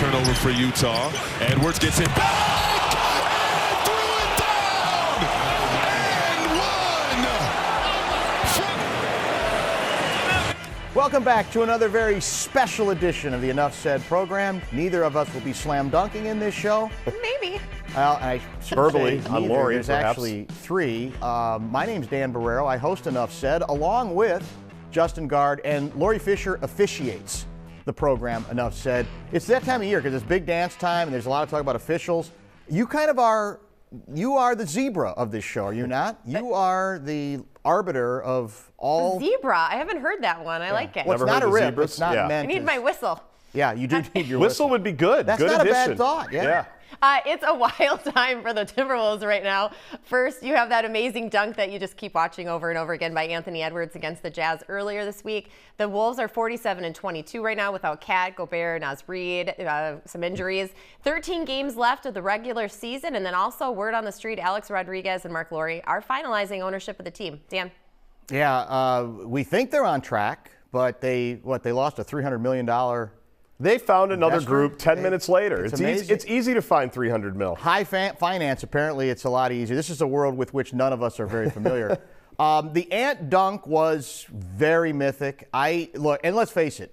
turnover for Utah. Edwards gets it back and threw it down. And one. Welcome back to another very special edition of the Enough Said program. Neither of us will be slam dunking in this show. Maybe. Well, I should verbally say on neither. Lori, There's perhaps. actually three. My name's Dan Barrero. I host Enough Said along with Justin Guard, and Lori Fisher officiates the program Enough Said. It's that time of year because it's big dance time and there's a lot of talk about officials. You are the zebra of this show, are you not? You are the arbiter of all. Zebra. I haven't heard that one. I like it. Well, it's Never not a heard the rip. zebras? It's not Yeah. I meant need as- my whistle. Yeah, you do need your Whistle would be good. That's good not addition. a bad thought, yeah. It's a wild time for the Timberwolves right now. First, you have that amazing dunk that you just keep watching over and over again by Anthony Edwards against the Jazz earlier this week. The Wolves are 47-22 right now without Cat, Gobert, Naz Reid, some injuries. 13 games left of the regular season, and then also word on the street, Alex Rodriguez and Mark Lowry are finalizing ownership of the team. Dan? Yeah, we think they're on track, but they lost a $300 million. They found another Investor? group 10 minutes later. It's It's amazing. easy, it's easy to find 300 mil. High finance, apparently it's a lot easier. This is a world with which none of us are very familiar. The Ant dunk was very mythic. Look, and let's face it,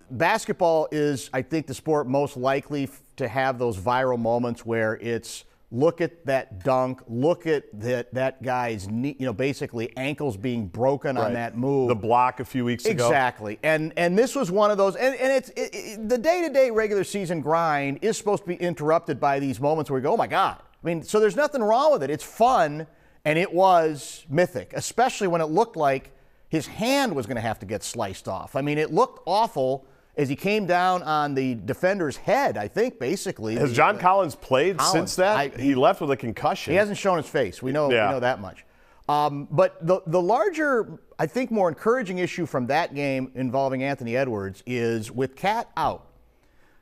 basketball is, I think, the sport most likely to have those viral moments where it's look at that dunk, look at that guy's knee, basically ankles being broken on Right. that move. The block a few weeks ago. Exactly. And this was one of those, and it's the day-to-day regular season grind is supposed to be interrupted by these moments where we go, oh my God. I mean, so there's nothing wrong with it. It's fun, and it was mythic, especially when it looked like his hand was going to have to get sliced off. I mean, it looked awful as he came down on the defender's head, I think, basically. Has John Collins played Collins, since that? He left with a concussion. He hasn't shown his face. We know that much. But the larger, I think, more encouraging issue from that game involving Anthony Edwards is with Cat out.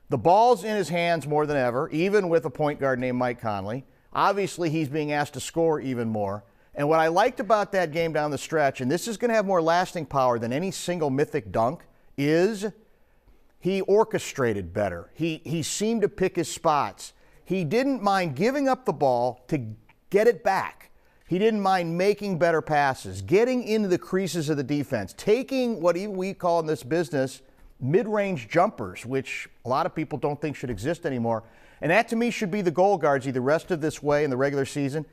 The ball's in his hands more than ever, even with a point guard named Mike Conley. Obviously, he's being asked to score even more. And what I liked about that game down the stretch, and this is going to have more lasting power than any single mythic dunk, is he orchestrated better. He seemed to pick his spots. He didn't mind giving up the ball to get it back. He didn't mind making better passes, getting into the creases of the defense, taking what we call in this business mid-range jumpers, which a lot of people don't think should exist anymore. And that, to me, should be the goal, Guardsy, the rest of this way in the regular season.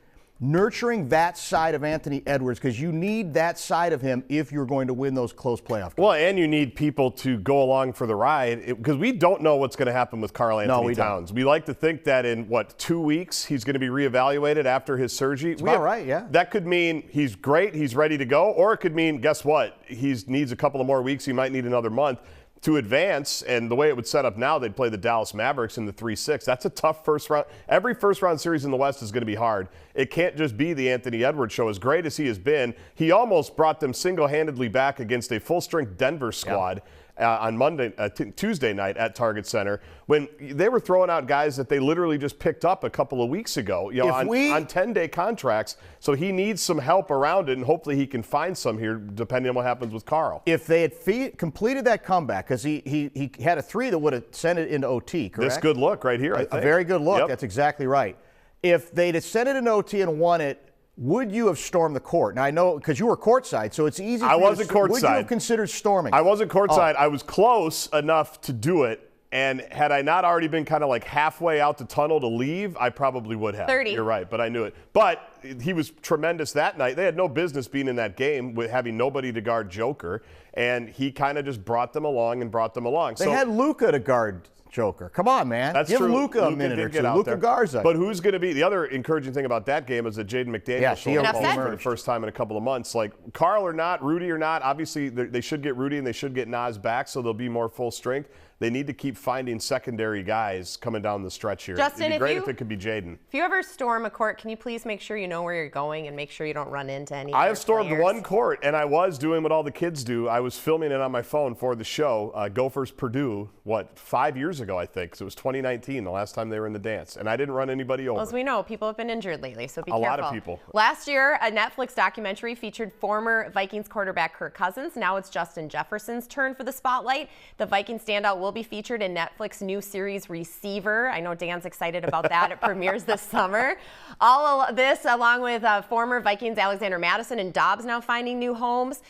Nurturing that side of Anthony Edwards, because you need that side of him if you're going to win those close playoff games. Well, and you need people to go along for the ride because we don't know what's going to happen with Karl Anthony Towns. Don't. We like to think that in, 2 weeks he's going to be reevaluated after his surgery. Right, yeah. That could mean he's great, he's ready to go, or it could mean, guess what, he needs a couple of more weeks, he might need another month to advance, and the way it would set up now, they'd play the Dallas Mavericks in the 3-6. That's a tough first round. Every first round series in the West is going to be hard. It can't just be the Anthony Edwards show. As great as he has been, he almost brought them single-handedly back against a full-strength Denver squad on Tuesday night at Target Center when they were throwing out guys that they literally just picked up a couple of weeks ago, on 10-day contracts. So he needs some help around it, and hopefully he can find some here, depending on what happens with Karl. If they had completed that comeback, because he had a three that would have sent it into OT, correct? This good look right here, I think. A very good look. Yep. That's exactly right. If they'd have sent it into OT and won it, would you have stormed the court? Now, I know because you were courtside, so it's easy. I wasn't courtside. Would you have considered storming? I wasn't courtside. I was close enough to do it. And had I not already been kind of like halfway out the tunnel to leave, I probably would have. 30. You're right, but I knew it. But he was tremendous that night. They had no business being in that game with having nobody to guard Joker. And he kind of just brought them along. They had Luka to guard Joker. Come on, man. That's Give true. Luka a minute or two. Luka Garza. But who's going to be the other encouraging thing about that game is that Jaden McDaniels showed up for the first time in a couple of months. Like Karl or not, Rudy or not, obviously they should get Rudy and they should get Naz back, so they'll be more full strength. They need to keep finding secondary guys coming down the stretch here. Justin, it'd be great if it could be Jaden. If you ever storm a court, can you please make sure you know where you're going and make sure you don't run into any I have stormed players? one court, and I was doing what all the kids do. I was filming it on my phone for the show, Gophers Purdue, 5 years ago, I think. So it was 2019, the last time they were in the dance. And I didn't run anybody over. Well, as we know, people have been injured lately, so be careful. A lot of people. Last year, a Netflix documentary featured former Vikings quarterback Kirk Cousins. Now it's Justin Jefferson's turn for the spotlight. The Vikings standout will will be featured in Netflix' new series Receiver. I know Dan's excited about that. It premieres this summer. All of this, along with former Vikings Alexander Mattison and Dobbs now finding new homes.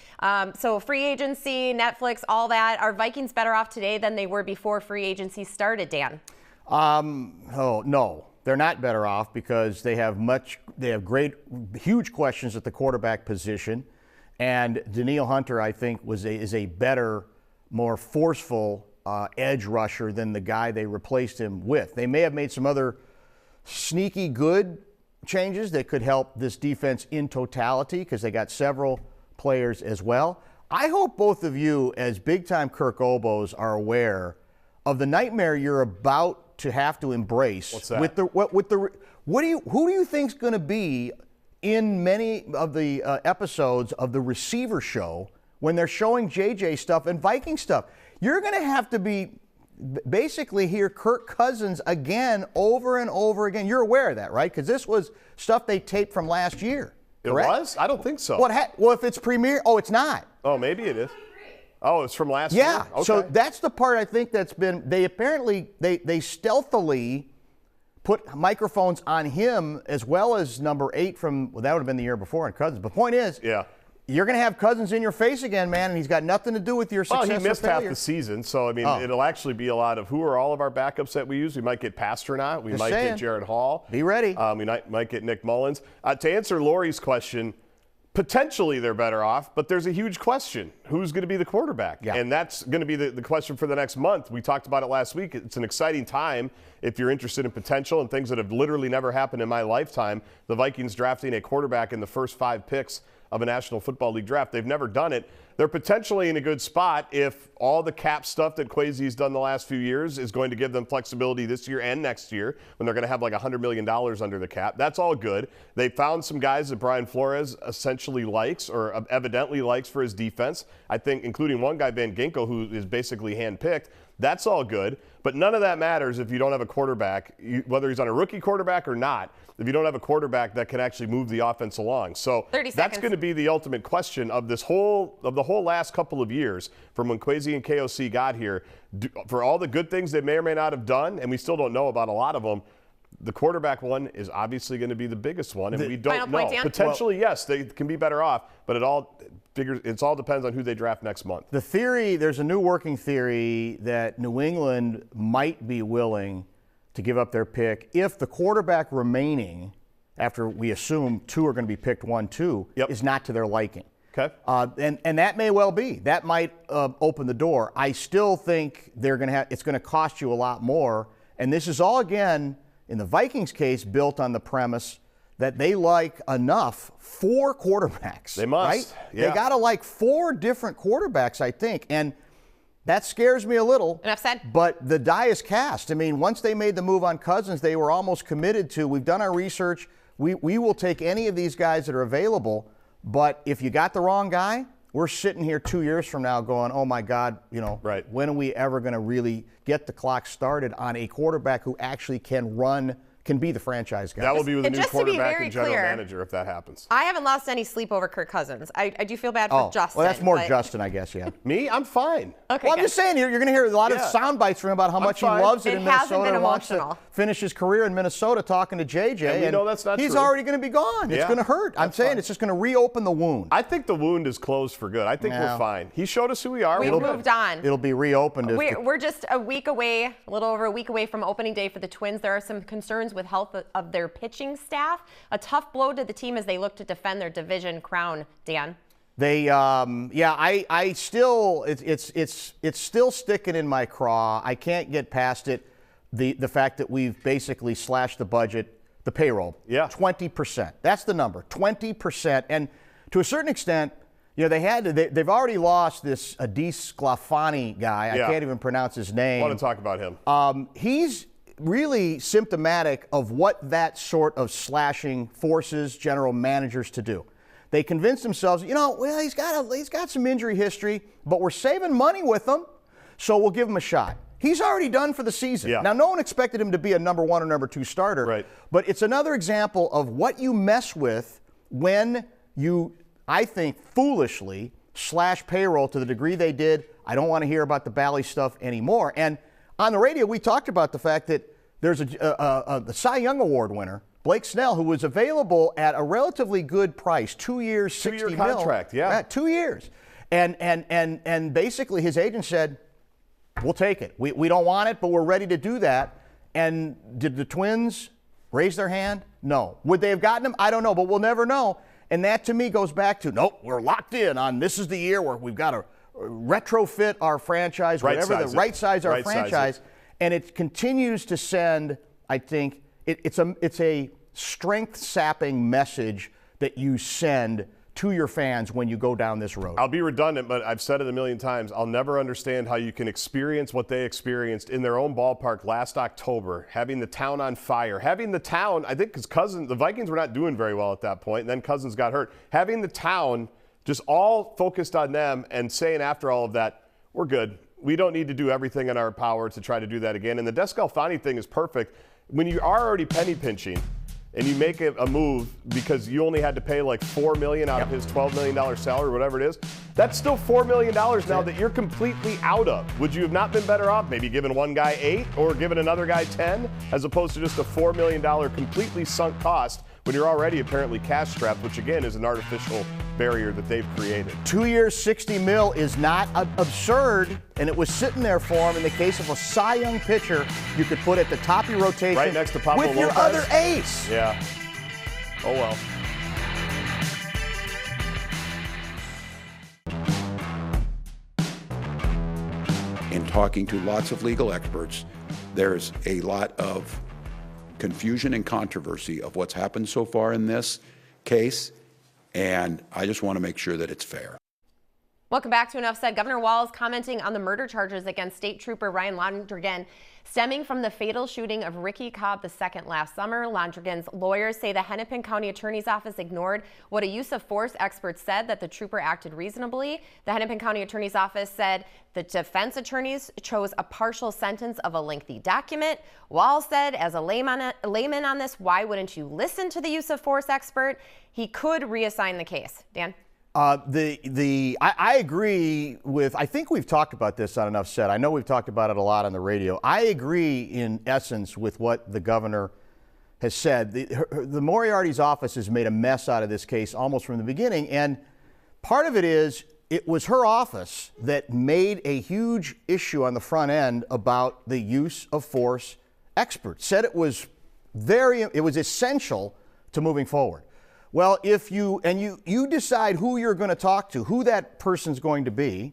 So free agency, Netflix, all that. Are Vikings better off today than they were before free agency started, Dan? No. They're not better off because they have huge questions at the quarterback position. And Danielle Hunter, I think, is a better, more forceful edge rusher than the guy they replaced him with. They may have made some other sneaky good changes that could help this defense in totality because they got several players as well. I hope both of you, as big-time Kirk Obos, are aware of the nightmare you're about to have to embrace. What's that? Who do you think's going to be in many of the episodes of the Receiver show when they're showing JJ stuff and Viking stuff? You're going to have to basically hear Kirk Cousins again over and over again. You're aware of that, right? Because this was stuff they taped from last year. Correct? It was? I don't think so. Well, if it's premiere, it's not. Oh, maybe it is. Oh, it's from last year? Yeah. Okay. So that's the part I think that's been. They apparently they stealthily put microphones on him as well as number 8 from that would have been the year before on Cousins. But the point is, you're going to have Cousins in your face again, man, and he's got nothing to do with your success. Well, he missed or failure. half the season, so I mean, it'll actually be a lot of who are all of our backups that we use. We might get Pasternak, we might get Jared Hall. Be ready. We might get Nick Mullins. To answer Lori's question, potentially they're better off, but there's a huge question. Who's going to be the quarterback? Yeah. And that's going to be the question for the next month. We talked about it last week. It's an exciting time if you're interested in potential and things that have literally never happened in my lifetime. The Vikings drafting a quarterback in the first 5 picks of a National Football League draft. They've never done it. They're potentially in a good spot if all the cap stuff that Kwesi's done the last few years is going to give them flexibility this year and next year when they're going to have like $100 million under the cap. That's all good. They found some guys that Brian Flores essentially likes or evidently likes for his defense. I think including one guy, Van Ginkel, who is basically handpicked. That's all good. But none of that matters if you don't have a quarterback, whether he's on a rookie quarterback or not, if you don't have a quarterback that can actually move the offense along. So that's going to be the ultimate question of the whole last couple of years from when Kwesi and KOC got here. For all the good things they may or may not have done, and we still don't know about a lot of them, the quarterback one is obviously going to be the biggest one, and we don't know. Potentially, yes, they can be better off, but it all depends on who they draft next month. The theory, there's a new working theory that New England might be willing to give up their pick if the quarterback remaining, after we assume 2 are going to be picked 1-2, is not to their liking. Okay. And that may well be. That might open the door. I still think it's going to cost you a lot more. And this is all, again, in the Vikings case, built on the premise that they like enough 4 quarterbacks. They must. Right? Yeah. They got to like 4 different quarterbacks, I think. And that scares me a little. Enough said. But the die is cast. I mean, once they made the move on Cousins, they were almost committed to, we've done our research. We will take any of these guys that are available. But if you got the wrong guy, we're sitting here 2 years from now going, oh, my God, when are we ever going to really get the clock started on a quarterback who actually can be the franchise guy? That will be with the new quarterback and general clear, manager if that happens. I haven't lost any sleep over Kirk Cousins. I do feel bad for Justin. Well, that's more Justin, I guess, yeah. Me? I'm fine. Okay, well, I'm just saying, you're going to hear a lot of sound bites from him about how much he loves it in Minnesota and wants to finish his career in Minnesota talking to JJ. And we know that's not he's true. already going to be gone. It's going to hurt. I'm saying it's just going to reopen the wound. I think the wound is closed for good. I think we're fine. He showed us who we are. We've moved on. It'll be reopened. We're just a week away, a little over a week away from opening day for the Twins. There are some concerns with health of their pitching staff. A tough blow to the team as they look to defend their division crown, Dan. They, I still, it's still sticking in my craw. I can't get past it. The fact that we've basically slashed the budget, the payroll, 20%. That's the number, 20%. And to a certain extent, they've already lost this Adis Glafani guy. I can't even pronounce his name. I want to talk about him. He's really symptomatic of what that sort of slashing forces general managers to do. They convince themselves, he's got some injury history, but we're saving money with him, so we'll give him a shot. He's already done for the season. Yeah. Now, no one expected him to be a number 1 or number 2 starter, right. But it's another example of what you mess with when you, I think, foolishly slash payroll to the degree they did. I don't want to hear about the Bally stuff anymore. And on the radio, we talked about the fact that there's the Cy Young Award winner, Blake Snell, who was available at a relatively good price, 2 years, 60 2-year contract, mil. yeah. 2 years. And basically his agent said, we'll take it. We don't want it, but we're ready to do that. And did the Twins raise their hand? No. Would they have gotten him? I don't know, but we'll never know. And that to me goes back to, nope, we're locked in on this is the year where we've got to retrofit our franchise, right size our franchise. And it continues to send, I think, it's a strength-sapping message that you send to your fans when you go down this road. I'll be redundant, but I've said it a million times. I'll never understand how you can experience what they experienced in their own ballpark last October, having the town on fire, having the town, I think because Cousins, the Vikings were not doing very well at that point, and then Cousins got hurt, having the town just all focused on them and saying after all of that, we're good. We don't need to do everything in our power to try to do that again. And the Descalfani thing is perfect. When you are already penny pinching, and you make a move because you only had to pay like $4 million out of his $12 million salary, whatever it is, that's still $4 million now that you're completely out of. Would you have not been better off maybe giving one guy 8 or giving another guy 10 as opposed to just a $4 million completely sunk cost when you're already apparently cash strapped, which again is an artificial barrier that they've created. 2 years, 60 mil is not absurd, and it was sitting there for him in the case of a Cy Young pitcher you could put at the top of your rotation right next to Pablo with your Lopez. other ace. Yeah. Oh well. In talking to lots of legal experts, there's a lot of confusion and controversy of what's happened so far in this case, and I just want to make sure that it's fair. Welcome back to Enough Said. Governor Walz commenting on the murder charges against State Trooper Ryan Londrigan stemming from the fatal shooting of Ricky Cobb II last summer. Londrigan's lawyers say the Hennepin County Attorney's Office ignored what a use of force expert said, that the trooper acted reasonably. The Hennepin County Attorney's Office said the defense attorneys chose a partial sentence of a lengthy document. Walz said, as a layman on this, why wouldn't you listen to the use of force expert? He could reassign the case. Dan? I agree with, I think we've talked about this on Enough Said. I know we've talked about it a lot on the radio. I agree in essence with what the governor has said. The Moriarty's office has made a mess out of this case almost from the beginning. And part of it is it was her office that made a huge issue on the front end about the use of force expert. Said it was essential to moving forward. Well, if you decide who you're going to talk to, who that person's going to be,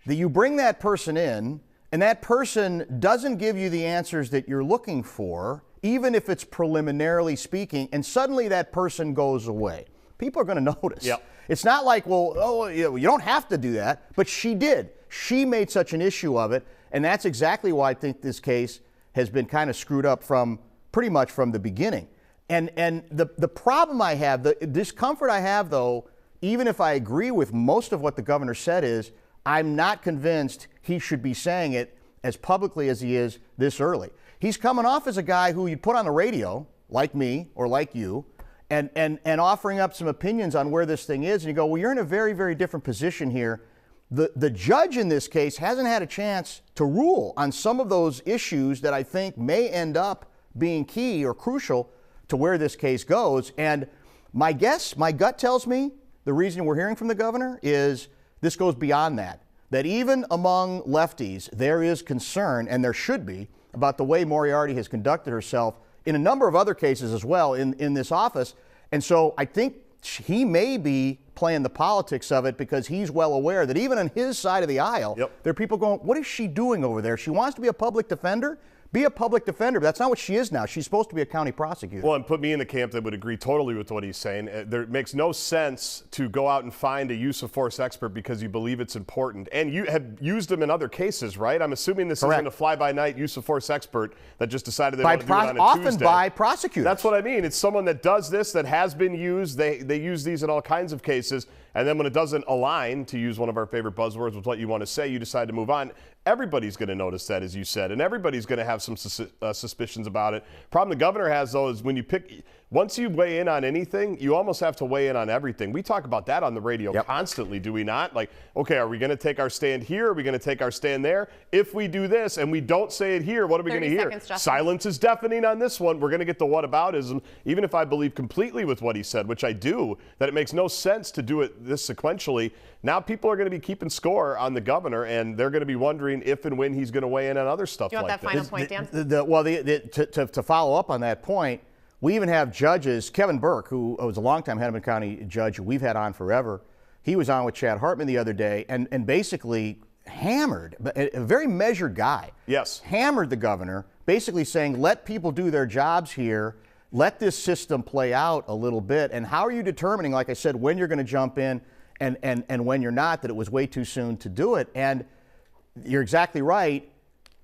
that you bring that person in, and that person doesn't give you the answers that you're looking for, even if it's preliminarily speaking, and suddenly that person goes away. People are going to notice. Yep. It's not like, well, you don't have to do that, but she did. She made such an issue of it, and that's exactly why I think this case has been kind of screwed up from pretty much from the beginning. And the problem I have, the discomfort I have, though, even if I agree with most of what the governor said, is I'm not convinced he should be saying it as publicly as he is this early. He's coming off as a guy who you'd put on the radio, like me or like you, and offering up some opinions on where this thing is. And you go, well, you're in a very, very different position here. The judge in this case hasn't had a chance to rule on some of those issues that I think may end up being key or crucial to where this case goes. And my gut tells me the reason we're hearing from the governor is this goes beyond that. That even among lefties, there is concern, and there should be, about the way Moriarty has conducted herself in a number of other cases as well in this office. And so I think he may be playing the politics of it because he's well aware that even on his side of the aisle, there are people going, what is she doing over there? She wants to be a public defender? Be a public defender, but that's not what she is now. She's supposed to be a county prosecutor. Well, and put me in the camp that would agree totally with what he's saying. There makes no sense to go out and find a use of force expert because you believe it's important. And you have used them in other cases, right? I'm assuming this isn't a fly-by-night use of force expert that just decided they want to do it on a Tuesday. Often by prosecutors. That's what I mean. It's someone that does this, that has been used. They use these in all kinds of cases. And then when it doesn't align, to use one of our favorite buzzwords, with what you want to say, you decide to move on. Everybody's going to notice that, as you said, and everybody's going to have some suspicions about it. Problem the governor has, though, is when once you weigh in on anything, you almost have to weigh in on everything. We talk about that on the radio constantly, do we not? Like, okay, are we going to take our stand here? Are we going to take our stand there? If we do this and we don't say it here, what are we going to hear? Silence is deafening on this one. We're going to get the whataboutism, even if I believe completely with what he said, which I do, that it makes no sense to do it this sequentially. Now people are going to be keeping score on the governor, and they're going to be wondering if and when he's going to weigh in on other stuff like that. You want that final point, Dan? To follow up on that point, we even have judges, Kevin Burke, who was a longtime Hennepin County judge who we've had on forever. He was on with Chad Hartman the other day and basically hammered, a very measured guy. Yes. Hammered the governor, basically saying, let people do their jobs here. Let this system play out a little bit. And how are you determining, like I said, when you're going to jump in and when you're not, that it was way too soon to do it? And you're exactly right.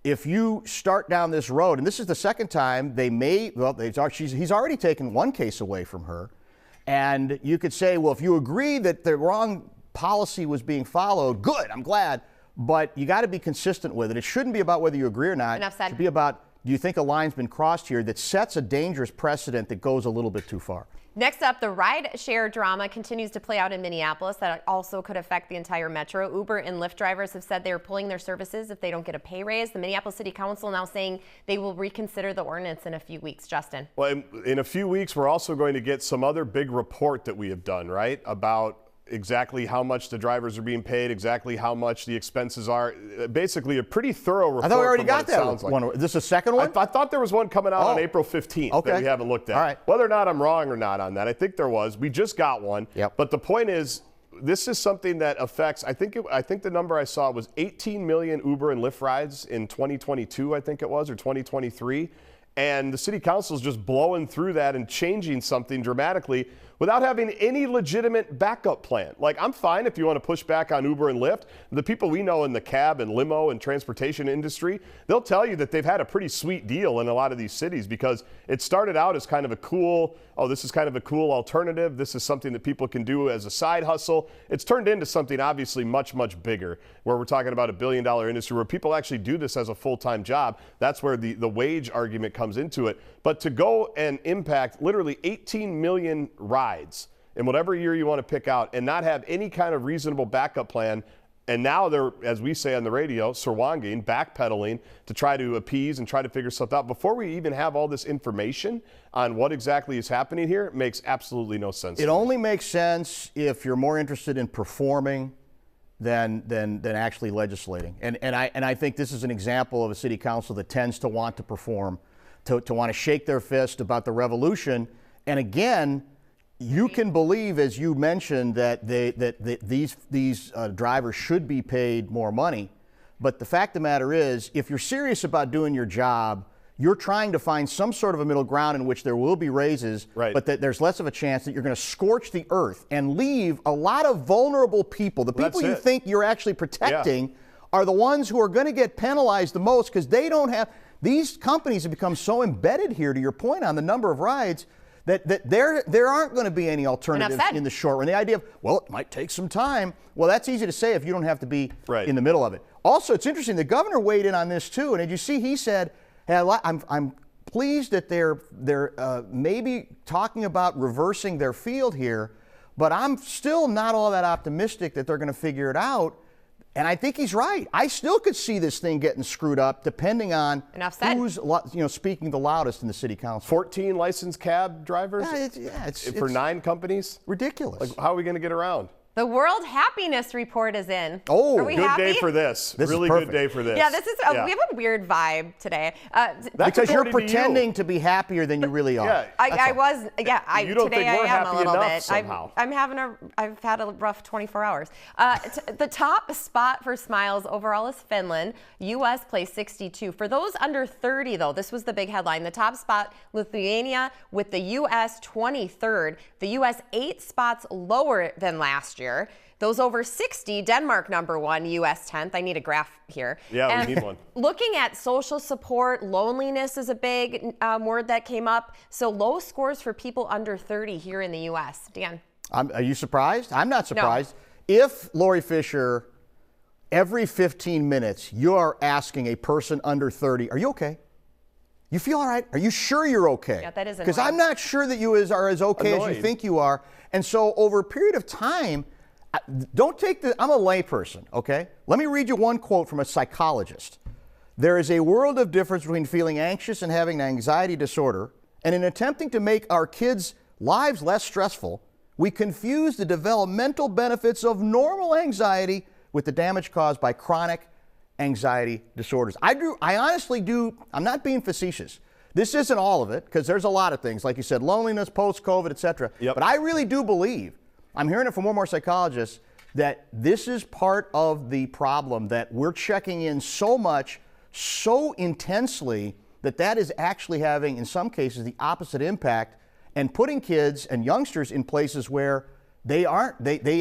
If you start down this road, and this is the second time he's already taken one case away from her, and you could say, well, if you agree that the wrong policy was being followed, good, I'm glad, but you got to be consistent with it. It shouldn't be about whether you agree or not. Enough said. It should be about, do you think a line's been crossed here that sets a dangerous precedent that goes a little bit too far? Next up, the ride-share drama continues to play out in Minneapolis. That also could affect the entire metro. Uber and Lyft drivers have said they are pulling their services if they don't get a pay raise. The Minneapolis City Council now saying they will reconsider the ordinance in a few weeks. Justin. Well, in a few weeks, we're also going to get some other big report that we have done, right, about exactly how much the drivers are being paid, exactly how much the expenses are. Basically, a pretty thorough report. I thought we already got that one. Like. Is this a second one? I thought there was one coming out on April 15th that we haven't looked at. All right. Whether or not I'm wrong or not on that, I think there was. We just got one. Yep. But the point is, this is something that affects, I think the number I saw was 18 million Uber and Lyft rides in 2022, I think it was, or 2023. And the city council is just blowing through that and changing something dramatically without having any legitimate backup plan. Like, I'm fine if you want to push back on Uber and Lyft. The people we know in the cab and limo and transportation industry, they'll tell you that they've had a pretty sweet deal in a lot of these cities because it started out as kind of a cool, this is kind of a cool alternative. This is something that people can do as a side hustle. It's turned into something obviously much, much bigger, where we're talking about $1 billion industry where people actually do this as a full-time job. That's where the wage argument comes into it. But to go and impact literally 18 million rides in whatever year you want to pick out and not have any kind of reasonable backup plan, and now they're, as we say on the radio, surwanging, backpedaling to try to appease and try to figure stuff out. Before we even have all this information on what exactly is happening here, it makes absolutely no sense. It only makes sense if you're more interested in performing than actually legislating. And I think this is an example of a city council that tends to want to perform, to want to shake their fist about the revolution. And again, you can believe, as you mentioned, that these drivers should be paid more money. But the fact of the matter is, if you're serious about doing your job, you're trying to find some sort of a middle ground in which there will be raises, but that there's less of a chance that you're going to scorch the earth and leave a lot of vulnerable people. The people you think you're actually protecting are the ones who are going to get penalized the most because they don't have. These companies have become so embedded here, to your point on the number of rides, that there aren't going to be any alternatives in the short run. The idea of, well, it might take some time. Well, that's easy to say if you don't have to be in the middle of it. Also, it's interesting, the governor weighed in on this too, and did you see he said, hey, I'm pleased that they're maybe talking about reversing their field here, but I'm still not all that optimistic that they're going to figure it out. And I think he's right. I still could see this thing getting screwed up depending on who's speaking the loudest in the city council. 14 licensed cab drivers for 9 companies? Ridiculous. Like, how are we going to get around? The World Happiness Report is in. Oh, are we good happy? Day for this. Really good day for this. Yeah, this is. We have a weird vibe today. Because you're pretending to be happier than you really are. I was. Yeah, you don't today think we're I am happy a little enough bit. somehow. I've had a rough 24 hours. The top spot for smiles overall is Finland. U.S. placed 62. For those under 30, though, this was the big headline. The top spot, Lithuania, with the U.S. 23rd. The U.S. 8 spots lower than last year. Those over 60, Denmark number 1, U.S. 10th. I need a graph here. Yeah, we need one. Looking at social support, loneliness is a big word that came up. So low scores for people under 30 here in the U.S. Dan. Are you surprised? I'm not surprised. No. If, Lori Fisher, every 15 minutes you are asking a person under 30, are you okay? You feel all right? Are you sure you're okay? Yeah, that is because annoying. I'm not sure that you are as okay as you think you are. And so over a period of time, don't take the, I'm a layperson, okay? Let me read you one quote from a psychologist. There is a world of difference between feeling anxious and having an anxiety disorder, and in attempting to make our kids' lives less stressful, we confuse the developmental benefits of normal anxiety with the damage caused by chronic anxiety disorders. I honestly do, I'm not being facetious. This isn't all of it, because there's a lot of things, like you said, loneliness, post-COVID, et cetera. Yep. But I really do believe, I'm hearing it from more psychologists, that this is part of the problem, that we're checking in so much, so intensely, that is actually having, in some cases, the opposite impact and putting kids and youngsters in places where they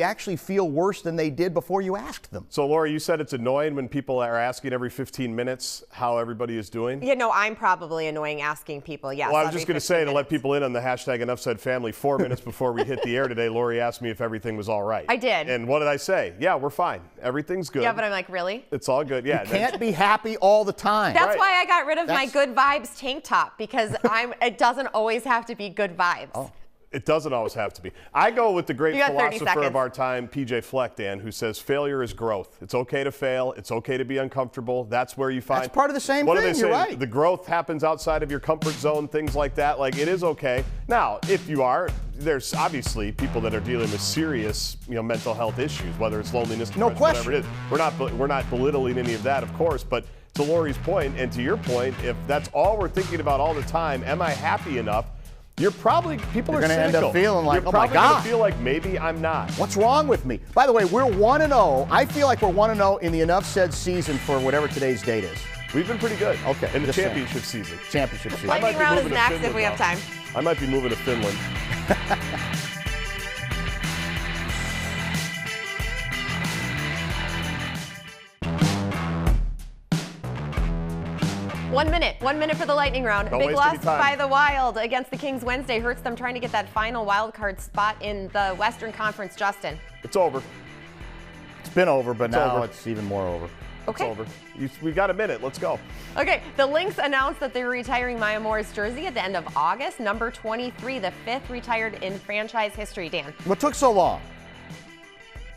actually feel worse than they did before you asked them. So, Lori, you said it's annoying when people are asking every 15 minutes how everybody is doing? Yeah, no, I'm probably annoying asking people, yes. Well, I was just going to say, to let people in on the hashtag Enough Said Family, 4 minutes before we hit the air today, Lori asked me if everything was all right. I did. And what did I say? Yeah, we're fine. Everything's good. Yeah, but I'm like, really? It's all good. Yeah. You can't be happy all the time. That's why I got rid of my good vibes tank top, because it doesn't always have to be good vibes. Oh. It doesn't always have to be. I go with the great You got 30 philosopher of seconds. our time, PJ Fleck, Dan, who says failure is growth. It's okay to fail. It's okay to be uncomfortable. That's where you find. That's part of the same what thing. Do they You're say? right. The growth happens outside of your comfort zone, things like that. Like, it is okay. Now, if you are, there's obviously people that are dealing with serious, mental health issues, whether it's loneliness, No depression, question. whatever it is. We're not belittling any of that, of course, but to Lori's point and to your point, if that's all we're thinking about all the time, am I happy enough? People are gonna end up cynical. feeling like, You're oh my probably gonna God. feel like maybe I'm not. What's wrong with me? By the way, we're 1-0. I feel like we're 1-0 in the Enough Said season for whatever today's date is. We've been pretty good. Okay, In the just saying. championship season. Championship season. I might Lightning be round is moving to next if Finland we have now. time. I might be moving to Finland. 1 minute. 1 minute for the lightning round. Don't Big waste loss any time. by the Wild against the Kings Wednesday hurts them trying to get that final wild card spot in the Western Conference. Justin. It's over. It's been over, but now over. it's even more over. Okay. It's over. We got a minute. Let's go. Okay, the Lynx announced that they're retiring Maya Moore's jersey at the end of August. Number 23, the 5th retired in franchise history, Dan. What took so long?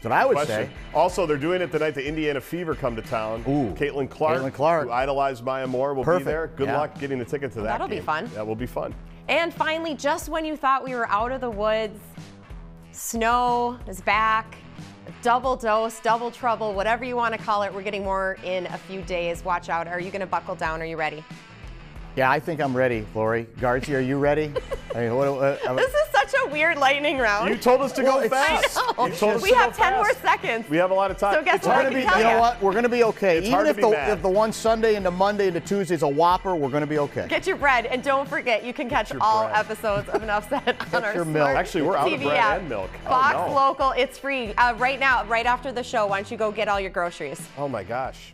That's what I would Question. say. Also, they're doing it the night the Indiana Fever come to town. Ooh. Caitlin Clark, who idolized Maya Moore, will Perfect. be there. Good Yeah. luck getting the ticket to that That'll be game. fun. That will be fun. And finally, just when you thought we were out of the woods, snow is back. Double dose, double trouble, whatever you want to call it. We're getting more in a few days. Watch out. Are you going to buckle down? Are you ready? Yeah, I think I'm ready, Lori. Guardsy, are you ready? I mean, This is such a weird lightning round. You told us to go it's- fast. I know. You told us We to go have 10 more fast. seconds. We have a lot of time. So guess It's what? hard I to can be- tell you know ya. what? We're going to be okay. It's Even hard to if be the mad. if the one Sunday into Monday into Tuesday is a Whopper, we're going to be okay. Get your bread, and don't forget, you can catch your all bread. episodes of Enough Said on our your Smart milk. Actually, we're out of TV bread app. and milk. Oh, Fox no. Local, it's free right now, right after the show. Why don't you go get all your groceries? Oh my gosh.